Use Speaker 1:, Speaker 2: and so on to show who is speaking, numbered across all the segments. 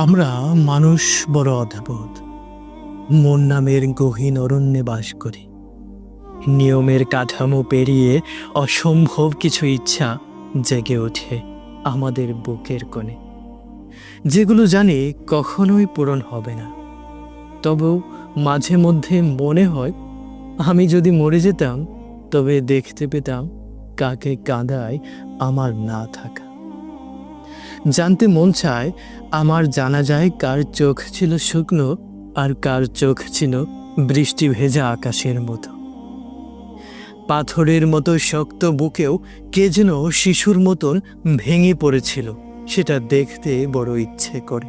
Speaker 1: আমরা মানুষ বড় অদ্ভুত। মন নামের গহীন অরণ্যে বাস করি। নিয়মের কাঠামো পেরিয়ে অসম্ভব কিছু ইচ্ছা জেগে ওঠে আমাদের বুকের কোণে, যেগুলো জানি কখনোই পূরণ হবে না। তবু মাঝে মধ্যে মনে হয়, আমি যদি মরে যেতাম তবে দেখতে পেতাম কাকে কাঁদায় আমার না থাকা। জানতে মন চায়, আমার জানা যায় কার চোখ ছিল শুকনো আর কার চোখ ছিল বৃষ্টি ভেজা আকাশের মতো। পাথরের মতো শক্ত বুকেও কে যেন শিশুর মতন ভেঙে পড়েছিল, সেটা দেখতে বড় ইচ্ছে করে।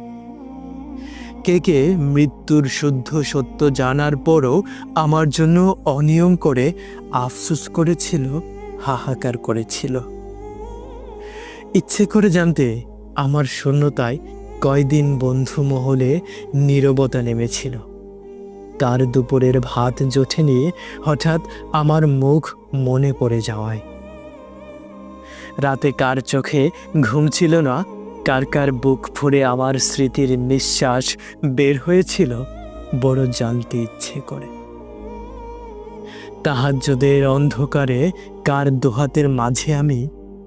Speaker 1: কে কে মৃত্যুর শুদ্ধ সত্য জানার পরও আমার জন্য অনিয়ম করে আফসোস করেছিল, হাহাকার করেছিল। ইচ্ছে করে জানতে আমার শূন্যতায় কয়দিন বন্ধু মহলে নীরবতা নেমেছিল। তার দুপুরের ভাত জোটে নিয়ে হঠাৎ আমার মুখ মনে পড়ে যাওয়ায়। রাতে কার চোখে ঘুম ছিল না, কার কার বুক ফুঁড়ে আমার স্মৃতির নিঃশ্বাস বের হয়েছিল, বড় জানতে ইচ্ছে করে। তাহাজ্জুদের অন্ধকারে কার দোহাতের মাঝে আমি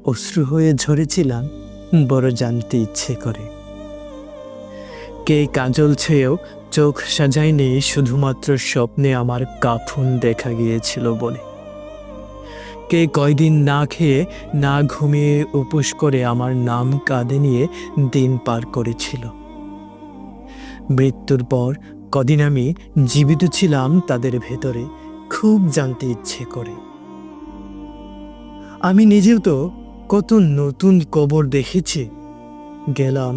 Speaker 1: অশ্রু হয়ে ঝরেছিলাম, বড় জানতে ইচ্ছে করে। কে কাজল ছুঁয়েও চোখ সাজায়নি শুধুমাত্র স্বপ্নে আমার কাফন দেখা গিয়েছিল বলে। কে কয়দিন না খেয়ে না ঘুমিয়ে উপোস করে আমার নাম কাঁধে নিয়ে দিন পার করেছিল। মৃত্যুর পর কদিন আমি জীবিত ছিলাম তাদের ভেতরে, খুব জানতে ইচ্ছে করে। আমি নিজেও তো কত নতুন কবর দেখেছি। গেলাম,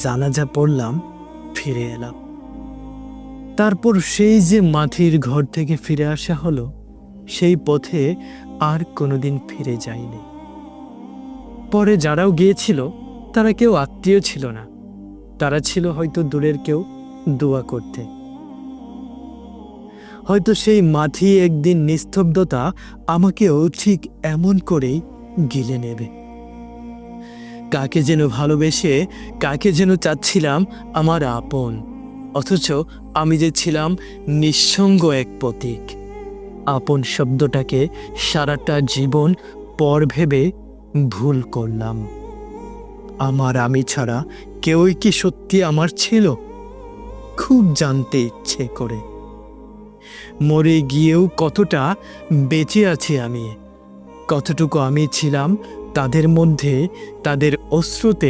Speaker 1: জানাজা পড়লাম, ফিরে এলাম। তারপর সেই যে মাটির ঘর থেকে ফিরে আসা হলো, সেই পথে আর কোনোদিন ফিরে যায়নি। পরে যারাও গিয়েছিল তারা কেউ আত্মীয় ছিল না, তারা ছিল হয়তো দূরের কেউ, দোয়া করতে। হয়তো সেই মাটি একদিন নিস্তব্ধতা আমাকেও ঠিক এমন করেই গিলে নেবে। কাকে যেন ভালোবেসে, কাকে যেন চাচ্ছিলাম আমার আপন, অথচ আমি যে ছিলাম নিঃসঙ্গ এক প্রতীক। আপন শব্দটাকে সারাটা জীবন পর ভেবে ভুল করলাম। আমার আমি ছাড়া কেউই কি সত্যি আমার ছিল? খুব জানতে ইচ্ছে করে। মরে গিয়েও কতটা বেঁচে আছি আমি, কতটুকু আমি ছিলাম তাদের মধ্যে, তাদের অশ্রুতে